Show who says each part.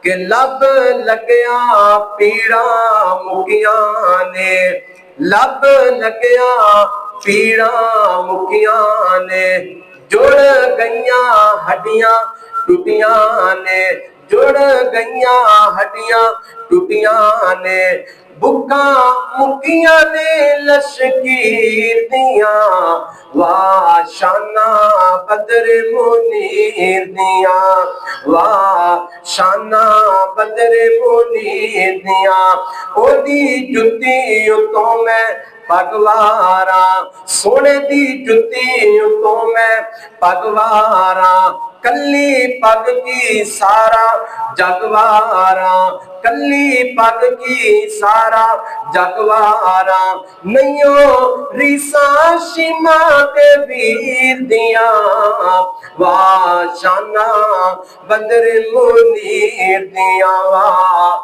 Speaker 1: कि लब लग्या पीड़ा मुकिया ने, लब लग्या पीड़ा मुकिया ने, जुड़ गईया हड्डियां टूटियां ने, जुड़ गईया हड्डियां टूटियां ने, बुक्का मुकिया ने लशकीर दिया, वाह शाना बदर मुनीर दिया, वाह शाना बदर मुनीर दिया। ओदी जुत्ती उतों मैं पगवारा, सोने दी जुत्ती उतों मैं पगवारा, कली पग की सारा जगवारा, कली पग की सारा जगवारा। नैयो रीसा शिमा के वीर दिया, वाह शाना बदर मुनीर दिया, वाह